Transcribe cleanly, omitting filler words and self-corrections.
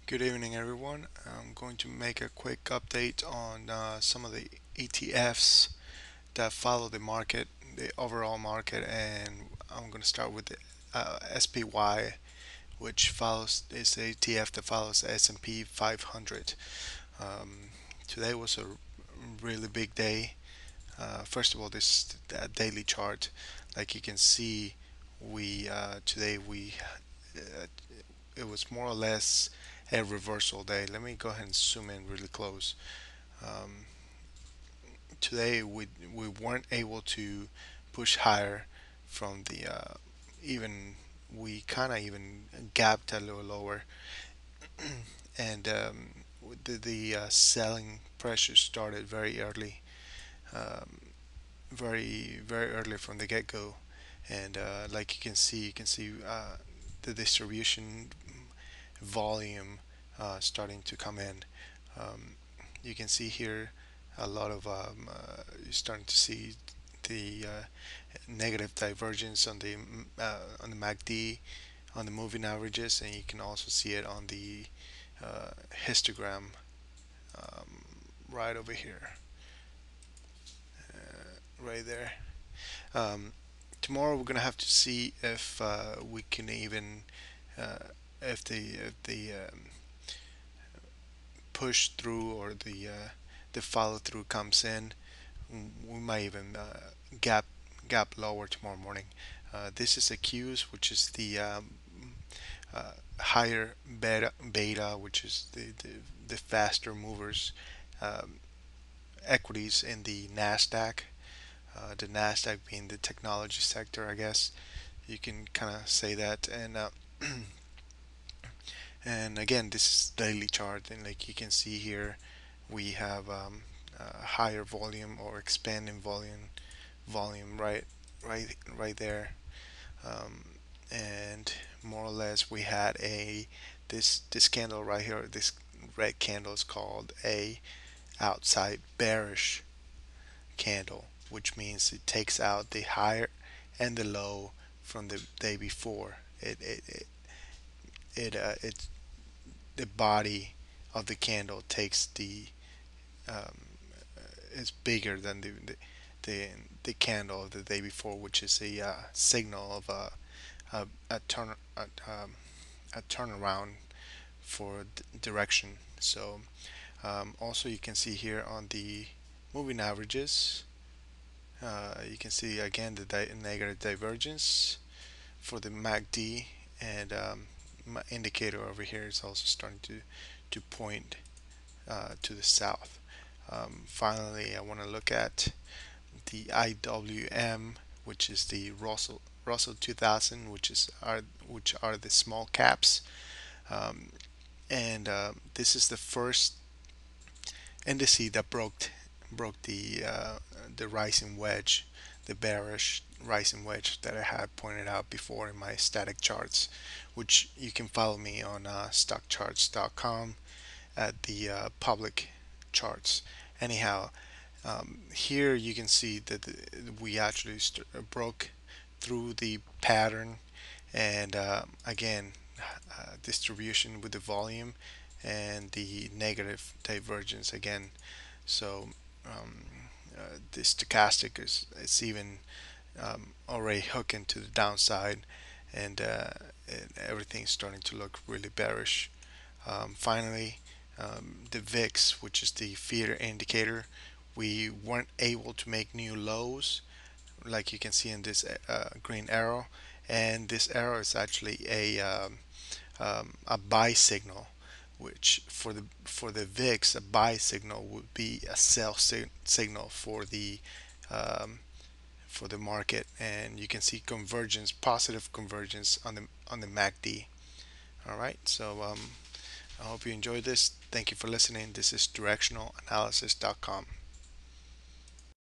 Good evening, everyone. I'm going to make a quick update on some of the ETFs that follow the market, the overall market, and I'm going to start with the SPY, which follows is a ETF that follows the S&P 500. Um, Today was a really big day. First of all, this daily chart, like you can see, we today we uh, it was more or less a reversal day. Let me go ahead and zoom in really close. Um, Today we weren't able to push higher from the even we kind of even gapped a little lower, and the selling pressure started very early, um, very early from the get-go, and like you can see the distribution volume starting to come in. Um, you can see here a lot of you're starting to see the negative divergence on the MACD, on the moving averages, and you can also see it on the histogram um, right over here, right there. Um, Tomorrow we're gonna have to see if we can even uh, if the push through or the follow through comes in. We might even gap gap lower tomorrow morning. This is a Qs, which is the higher beta, which is the faster movers, um, equities in the Nasdaq. The Nasdaq being the technology sector, I guess you can kind of say that. And again, this is daily chart, and like you can see here, we have higher volume or expanding volume right there, um, and more or less we had a this candle right here, this red candle is called a outside bearish candle, which means it takes out the higher and the low from the day before. It the body of the candle takes the um, is bigger than the the candle of the day before, which is a signal of a a turnaround for direction. So also you can see here on the moving averages, you can see again the negative divergence for the MACD, and my indicator over here is also starting to point to the south. Finally, I want to look at the IWM, which is the Russell 2000, which are the small caps, um, and this is the first indice that broke the rising wedge, the bearish rising wedge that I had pointed out before in my static charts, which you can follow me on stockcharts.com at the public charts. Anyhow, here you can see that we actually broke through the pattern, and again, distribution with the volume and the negative divergence again. So um, the stochastic is it's even already hooking to the downside, and everything's starting to look really bearish. Finally, the VIX, which is the feeder indicator, we weren't able to make new lows, like you can see in this green arrow, and this arrow is actually a buy signal, which for the VIX, a buy signal would be a sell signal um, for the market, and you can see convergence, positive convergence on the MACD. All right, so I hope you enjoyed this. Thank you for listening. This is directionalanalysis.com.